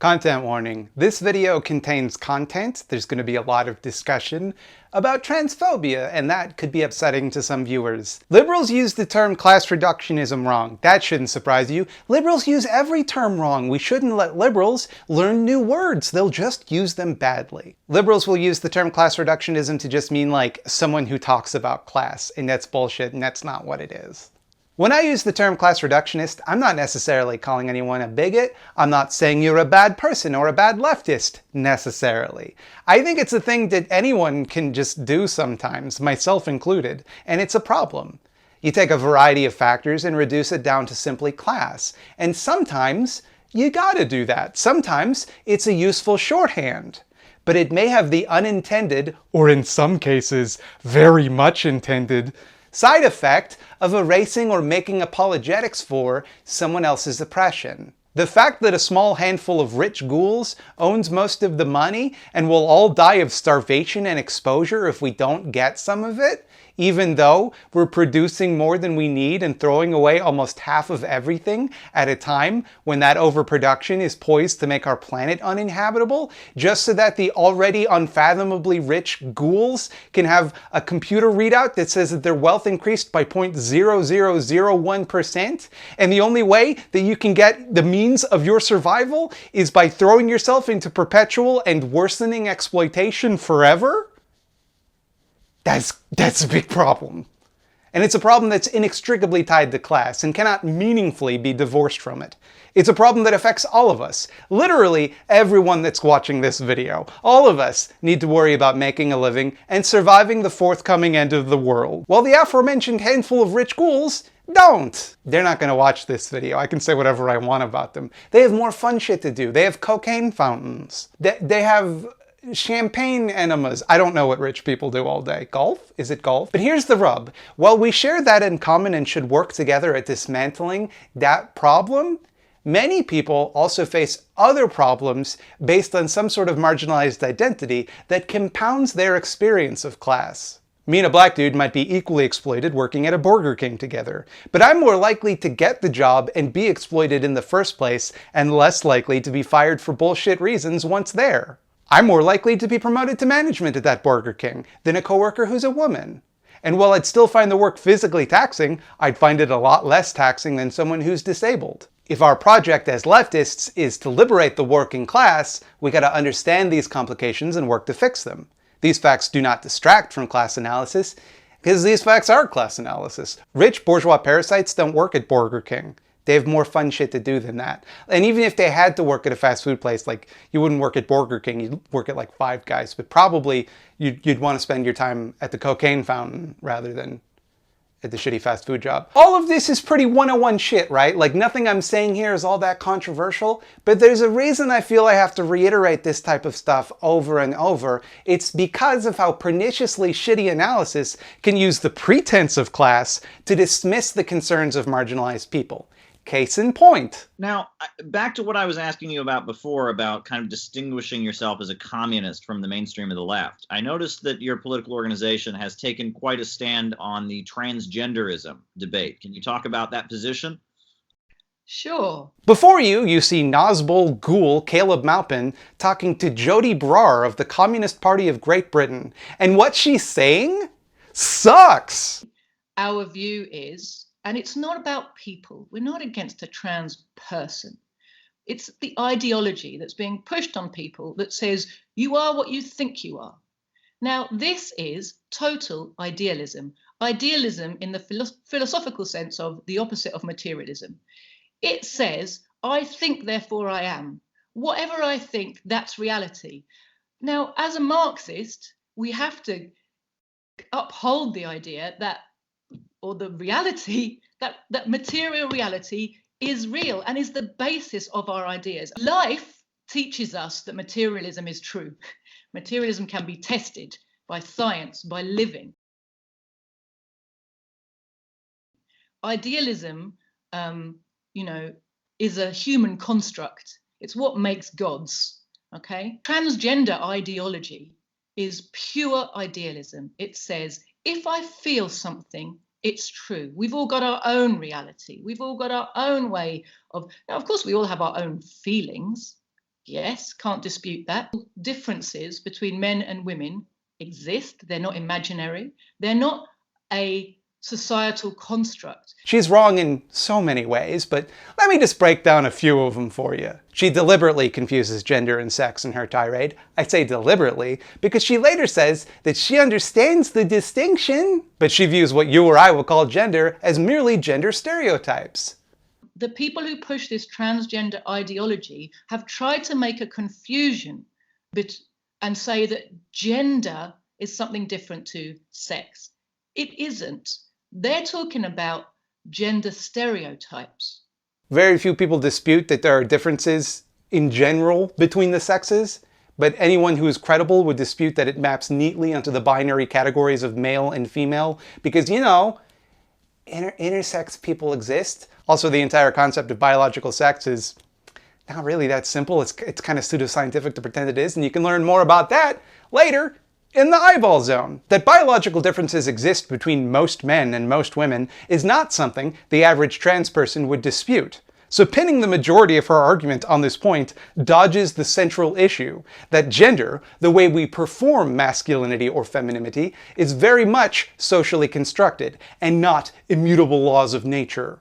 Content warning. This video contains content. There's going to be a lot of discussion about transphobia, and that could be upsetting to some viewers. Liberals use the term class reductionism wrong. That shouldn't surprise you. Liberals use every term wrong. We shouldn't let liberals learn new words. They'll just use them badly. Liberals will use the term class reductionism to just mean like someone who talks about class, and that's bullshit, and that's not what it is. When I use the term class reductionist, I'm not necessarily calling anyone a bigot. I'm not saying you're a bad person or a bad leftist, necessarily. I think it's a thing that anyone can just do sometimes, myself included, and it's a problem. You take a variety of factors and reduce it down to simply class. And sometimes you gotta do that. Sometimes it's a useful shorthand. But it may have the unintended, or in some cases, very much intended, side effect of erasing or making apologetics for someone else's oppression. The fact that a small handful of rich ghouls owns most of the money and will all die of starvation and exposure if we don't get some of it, even though we're producing more than we need and throwing away almost half of everything at a time when that overproduction is poised to make our planet uninhabitable, just so that the already unfathomably rich ghouls can have a computer readout that says that their wealth increased by 0.0001%, and the only way that you can get the means of your survival is by throwing yourself into perpetual and worsening exploitation forever? That's a big problem. And it's a problem that's inextricably tied to class and cannot meaningfully be divorced from it. It's a problem that affects all of us. Literally everyone that's watching this video. All of us need to worry about making a living and surviving the forthcoming end of the world. While the aforementioned handful of rich ghouls don't. They're not going to watch this video. I can say whatever I want about them. They have more fun shit to do. They have cocaine fountains. They have champagne enemas. I don't know what rich people do all day. Golf? Is it golf? But here's the rub. While we share that in common and should work together at dismantling that problem, many people also face other problems based on some sort of marginalized identity that compounds their experience of class. Me and a black dude might be equally exploited working at a Burger King together, but I'm more likely to get the job and be exploited in the first place and less likely to be fired for bullshit reasons once there. I'm more likely to be promoted to management at that Burger King than a coworker who's a woman. And while I'd still find the work physically taxing, I'd find it a lot less taxing than someone who's disabled. If our project as leftists is to liberate the working class, we gotta understand these complications and work to fix them. These facts do not distract from class analysis, because these facts are class analysis. Rich bourgeois parasites don't work at Burger King. They have more fun shit to do than that. And even if they had to work at a fast food place, like you wouldn't work at Burger King, you'd work at like Five Guys, but probably you'd want to spend your time at the cocaine fountain rather than at the shitty fast food job. All of this is pretty 101 shit, right? Like nothing I'm saying here is all that controversial, but there's a reason I feel I have to reiterate this type of stuff over and over. It's because of how perniciously shitty analysis can use the pretense of class to dismiss the concerns of marginalized people. Case in point. Now, back to what I was asking you about before about kind of distinguishing yourself as a communist from the mainstream of the left. I noticed that your political organization has taken quite a stand on the transgenderism debate. Can you talk about that position? Sure. Before you see Nazbol ghoul Caleb Maupin talking to Jody Brar of the Communist Party of Great Britain. And what she's saying sucks. Our view is, and it's not about people. We're not against a trans person. It's the ideology that's being pushed on people that says, you are what you think you are. Now, this is total idealism. Idealism in the philosophical sense of the opposite of materialism. It says, I think, therefore I am. Whatever I think, that's reality. Now, as a Marxist, we have to uphold the idea that or the reality that material reality is real and is the basis of our ideas. Life teaches us that materialism is true. Materialism can be tested by science, by living. Idealism, is a human construct. It's what makes gods, okay? Transgender ideology is pure idealism. It says, if I feel something, it's true. We've all got our own reality. We've all got our own way of, now of course we all have our own feelings, Yes, can't dispute that. Differences between men and women exist. They're not imaginary. They're not a societal construct. She's wrong in so many ways, but let me just break down a few of them for you. She deliberately confuses gender and sex in her tirade. I say deliberately because she later says that she understands the distinction, but she views what you or I will call gender as merely gender stereotypes. The people who push this transgender ideology have tried to make a confusion and say that gender is something different to sex. It isn't. They're talking about gender stereotypes. Very few people dispute that there are differences in general between the sexes, but anyone who is credible would dispute that it maps neatly onto the binary categories of male and female, because, you know, intersex people exist. Also, the entire concept of biological sex is not really that simple. It's kind of pseudoscientific to pretend it is, and you can learn more about that later in the eyeball zone. That biological differences exist between most men and most women is not something the average trans person would dispute. So pinning the majority of her argument on this point dodges the central issue, that gender, the way we perform masculinity or femininity, is very much socially constructed and not immutable laws of nature.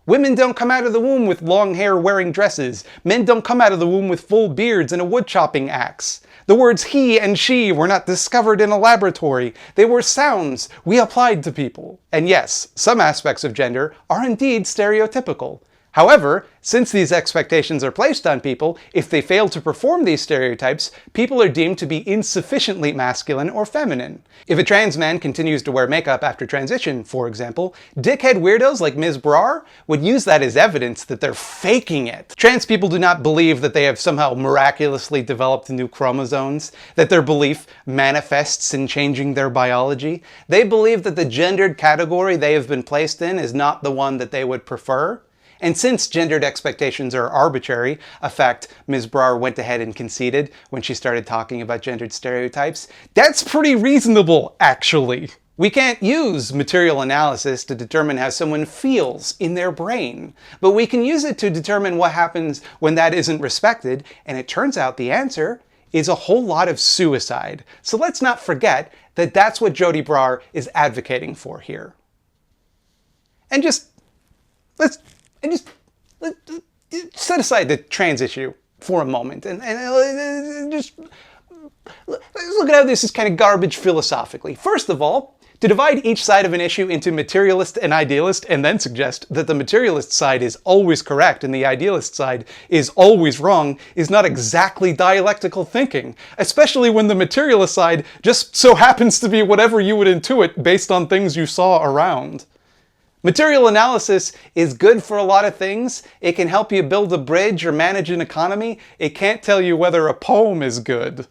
Women don't come out of the womb with long hair wearing dresses. Men don't come out of the womb with full beards and a wood chopping axe. The words he and she were not discovered in a laboratory. They were sounds we applied to people. And yes, some aspects of gender are indeed stereotypical. However, since these expectations are placed on people, if they fail to perform these stereotypes, people are deemed to be insufficiently masculine or feminine. If a trans man continues to wear makeup after transition, for example, dickhead weirdos like Ms. Brar would use that as evidence that they're faking it. Trans people do not believe that they have somehow miraculously developed new chromosomes, that their belief manifests in changing their biology. They believe that the gendered category they have been placed in is not the one that they would prefer. And since gendered expectations are arbitrary, a fact Ms. Brar went ahead and conceded when she started talking about gendered stereotypes, that's pretty reasonable, actually. We can't use material analysis to determine how someone feels in their brain, but we can use it to determine what happens when that isn't respected, and it turns out the answer is a whole lot of suicide. So let's not forget that that's what Jody Brar is advocating for here. And just set aside the trans issue for a moment and just let's look at how this is kind of garbage philosophically. First of all, to divide each side of an issue into materialist and idealist and then suggest that the materialist side is always correct and the idealist side is always wrong is not exactly dialectical thinking, especially when the materialist side just so happens to be whatever you would intuit based on things you saw around. Material analysis is good for a lot of things. It can help you build a bridge or manage an economy. It can't tell you whether a poem is good.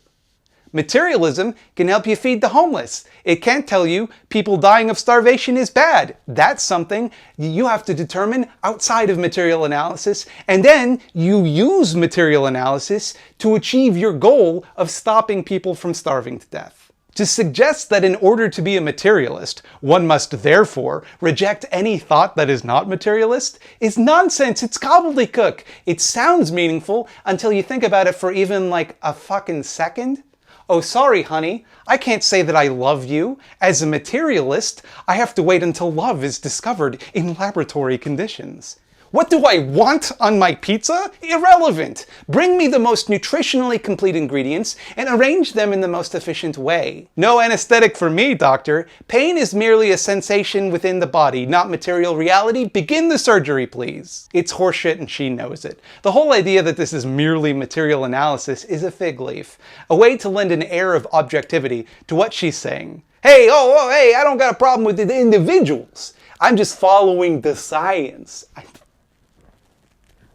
Materialism can help you feed the homeless. It can't tell you people dying of starvation is bad. That's something you have to determine outside of material analysis, and then you use material analysis to achieve your goal of stopping people from starving to death. To suggest that in order to be a materialist, one must therefore reject any thought that is not materialist is nonsense. It's gobbledygook. It sounds meaningful until you think about it for even like a fucking second. Oh, sorry, honey. I can't say that I love you. As a materialist, I have to wait until love is discovered in laboratory conditions. What do I want on my pizza? Irrelevant. Bring me the most nutritionally complete ingredients and arrange them in the most efficient way. No anesthetic for me, doctor. Pain is merely a sensation within the body, not material reality. Begin the surgery, please. It's horseshit and she knows it. The whole idea that this is merely material analysis is a fig leaf, a way to lend an air of objectivity to what she's saying. Hey, hey, I don't got a problem with the individuals. I'm just following the science.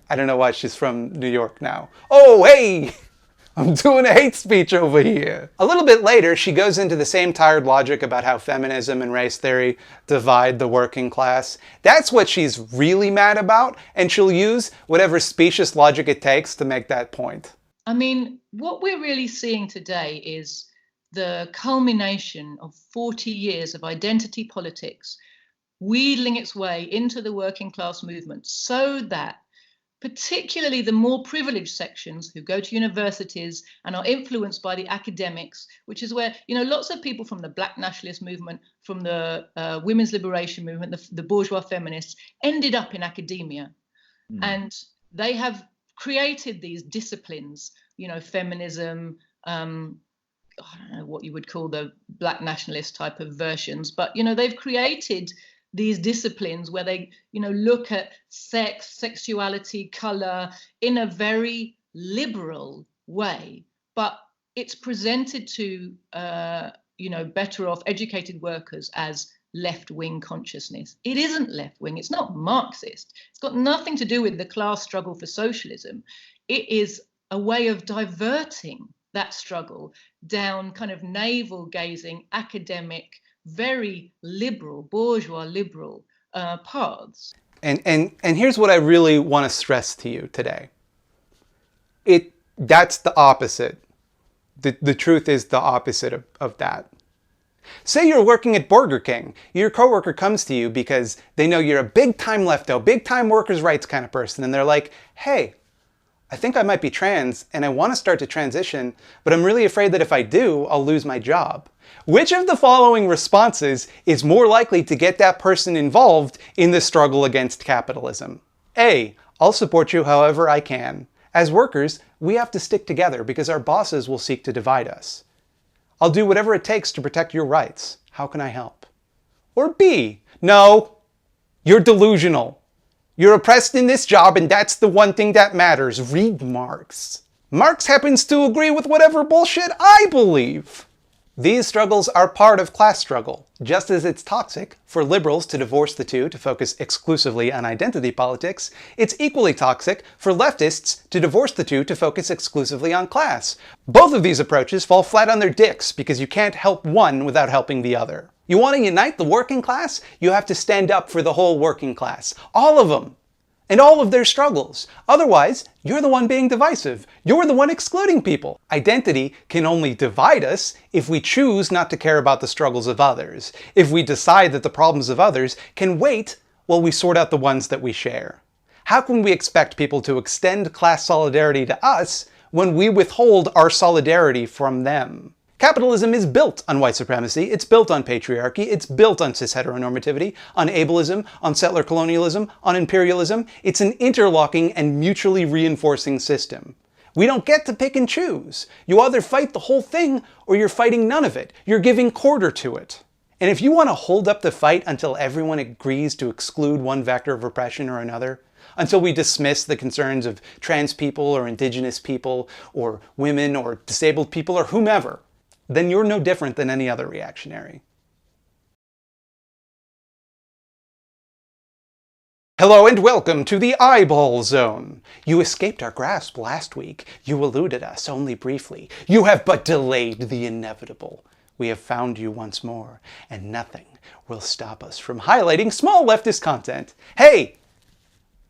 I don't know why she's from New York now. Oh, hey! I'm doing a hate speech over here. A little bit later, she goes into the same tired logic about how feminism and race theory divide the working class. That's what she's really mad about, and she'll use whatever specious logic it takes to make that point. I mean, what we're really seeing today is the culmination of 40 years of identity politics wheedling its way into the working class movement so that particularly the more privileged sections who go to universities and are influenced by the academics, which is where, you know, lots of people from the Black nationalist movement, from the women's liberation movement, the bourgeois feminists, ended up in academia. And they have created these disciplines, you know, feminism, I don't know what you would call the Black nationalist type of versions, but, you know, they've created these disciplines where they, you know, look at sex, sexuality, color in a very liberal way, but it's presented to, you know, better off educated workers as left-wing consciousness. It isn't left-wing. It's not Marxist. It's got nothing to do with the class struggle for socialism. It is a way of diverting that struggle down kind of navel-gazing, academic, very liberal, bourgeois liberal paths. And here's what I really want to stress to you today. That's the opposite. The truth is the opposite of that. Say you're working at Burger King. Your coworker comes to you because they know you're a big-time lefto, big-time workers' rights kind of person, and they're like, hey, I think I might be trans and I want to start to transition, but I'm really afraid that if I do, I'll lose my job. Which of the following responses is more likely to get that person involved in the struggle against capitalism? A, I'll support you however I can. As workers, we have to stick together because our bosses will seek to divide us. I'll do whatever it takes to protect your rights. How can I help? Or B, no, you're delusional. You're oppressed in this job and that's the one thing that matters. Read Marx. Marx happens to agree with whatever bullshit I believe. These struggles are part of class struggle, just as it's toxic for liberals to divorce the two to focus exclusively on identity politics. It's equally toxic for leftists to divorce the two to focus exclusively on class. Both of these approaches fall flat on their dicks because you can't help one without helping the other. You want to unite the working class? You have to stand up for the whole working class. All of them. And all of their struggles. Otherwise, you're the one being divisive. You're the one excluding people. Identity can only divide us if we choose not to care about the struggles of others. If we decide that the problems of others can wait while we sort out the ones that we share. How can we expect people to extend class solidarity to us when we withhold our solidarity from them? Capitalism is built on white supremacy, it's built on patriarchy, it's built on cis-heteronormativity, on ableism, on settler colonialism, on imperialism. It's an interlocking and mutually reinforcing system. We don't get to pick and choose. You either fight the whole thing or you're fighting none of it. You're giving quarter to it. And if you want to hold up the fight until everyone agrees to exclude one vector of oppression or another, until we dismiss the concerns of trans people or indigenous people or women or disabled people or whomever, then you're no different than any other reactionary. Hello and welcome to the Eyeball Zone. You escaped our grasp last week. You eluded us only briefly. You have but delayed the inevitable. We have found you once more, and nothing will stop us from highlighting small leftist content. Hey!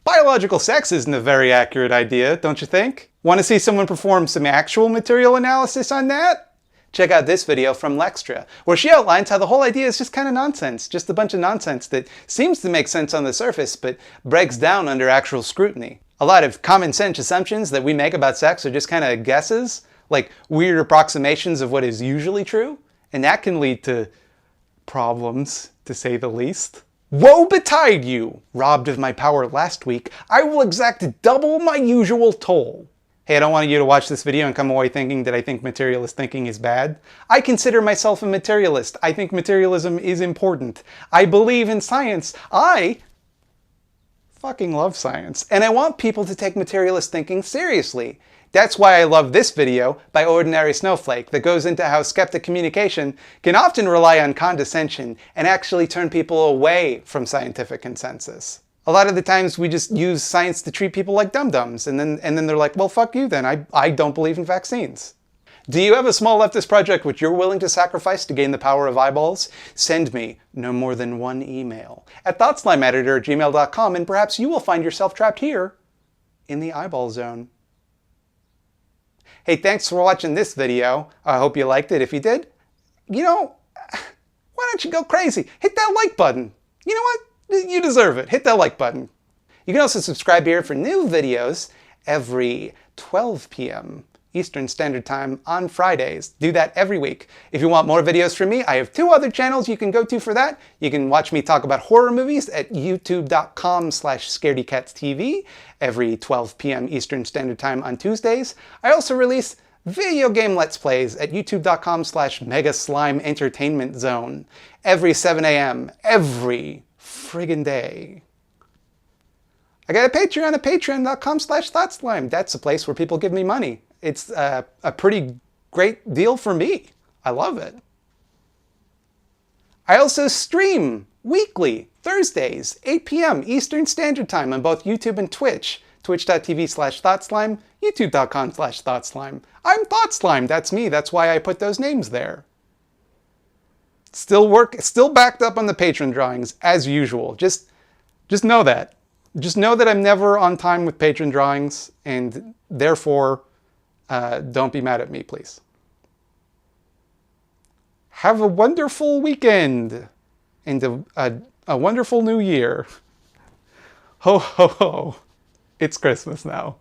Biological sex isn't a very accurate idea, don't you think? Want to see someone perform some actual material analysis on that? Check out this video from Lextra, where she outlines how the whole idea is just kind of nonsense, just a bunch of nonsense that seems to make sense on the surface, but breaks down under actual scrutiny. A lot of common sense assumptions that we make about sex are just kind of guesses, like weird approximations of what is usually true, and that can lead to problems, to say the least. Woe betide you! Robbed of my power last week, I will exact double my usual toll. Hey, I don't want you to watch this video and come away thinking that I think materialist thinking is bad. I consider myself a materialist. I think materialism is important. I believe in science. I fucking love science. And I want people to take materialist thinking seriously. That's why I love this video by Ordinary Snowflake that goes into how skeptic communication can often rely on condescension and actually turn people away from scientific consensus. A lot of the times we just use science to treat people like dum-dums, and then they're like, well, fuck you then, I don't believe in vaccines. Do you have a small leftist project which you're willing to sacrifice to gain the power of eyeballs? Send me no more than one email at thoughtslimeditor@gmail.com, and perhaps you will find yourself trapped here in the eyeball zone. Hey, thanks for watching this video. I hope you liked it. If you did, you know, why don't you go crazy? Hit that like button. You know what? You deserve it. Hit that like button. You can also subscribe here for new videos every 12 p.m. Eastern Standard Time on Fridays. Do that every week. If you want more videos from me, I have 2 other channels you can go to for that. You can watch me talk about horror movies at youtube.com/scaredycatstv every 12 p.m. Eastern Standard Time on Tuesdays. I also release video game Let's Plays at youtube.com/megaslime-entertainment-zone every 7 a.m. every friggin' day. I got a Patreon at patreon.com/thoughtslime. That's a place where people give me money. It's a pretty great deal for me. I love it. I also stream weekly, Thursdays, 8 p.m. Eastern Standard Time on both YouTube and Twitch. Twitch.tv/thoughtslime, youtube.com/thoughtslime. I'm Thoughtslime, that's me, that's why I put those names there. Still backed up on the Patreon drawings, as usual. Just know that. Just know that I'm never on time with Patreon drawings, and therefore, don't be mad at me, please. Have a wonderful weekend, and a wonderful new year. Ho, ho, ho. It's Christmas now.